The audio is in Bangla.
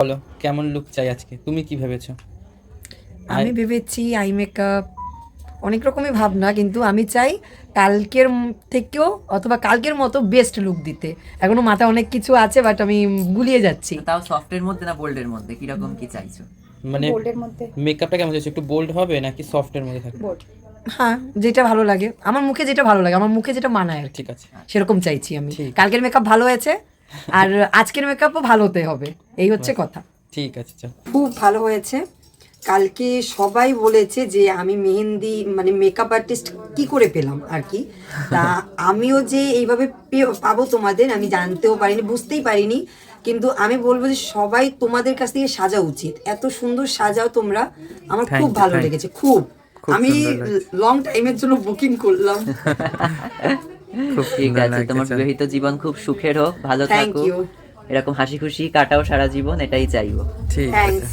বলো কেমন লুক চাই আজকে, তুমি কি ভেবেছো? আমি ভেবেছি আই মেকআপ অনেক রকমই ভাবনা, কিন্তু আমি চাই কালকের থেকেও অথবা কালকের মতো বেস্ট লুক দিতে। এখনো মাথায় অনেক কিছু আছে, বাট আমি গুলিয়ে যাচ্ছি। তাও সফটের মধ্যে না বোল্ডের মধ্যে, কিরকম কি চাইছো? মানে বোল্ডের মধ্যে। মেকআপটা কেমন চাইছো, একটু বোল্ড হবে নাকি সফটের মধ্যে থাকবে? বোল্ড। হ্যাঁ, যেটা ভালো লাগে আমার মুখে, যেটা ভালো লাগে আমার মুখে, যেটা মানায় আর কি, ঠিক আছে, সেরকম চাইছি আমি। ঠিক। কালকের মেকআপ ভালো হয়েছে আর আজকের মেকআপও ভালো হতে হবে, এই হচ্ছে কথা। ঠিক আছে, চল। খুব ভালো হয়েছে। কালকে সবাই বলেছে যে আমি মেহেন্দি মানে মেকআপ আর্টিস্ট কি করে পেলাম আর কি। তা আমিও যে এইভাবে পাবো তোমাদের আমি জানতেও পারিনি, বুঝতেই পারিনি। কিন্তু আমি বলবো যে সবাই তোমাদের কাছ থেকে সাজা উচিত, এত সুন্দর সাজাও তোমরা, আমার Thank খুব you, ভালো thank you. লেগেছে খুব। খুব আমি সুন্দর লাগছে। লং টাইমের জন্য বুকিং করলাম। খুব ঠিক সুন্দর আছে, তোমার লাগছে। বিবাহিত জীবন খুব সুখের হোক, ভালো থ্যাংক থাকো, ইউ। এরকম হাসি খুশি কাটাও সারা জীবন, এটাই চাইবো। ঠিক আছে। থ্যাঙ্কস।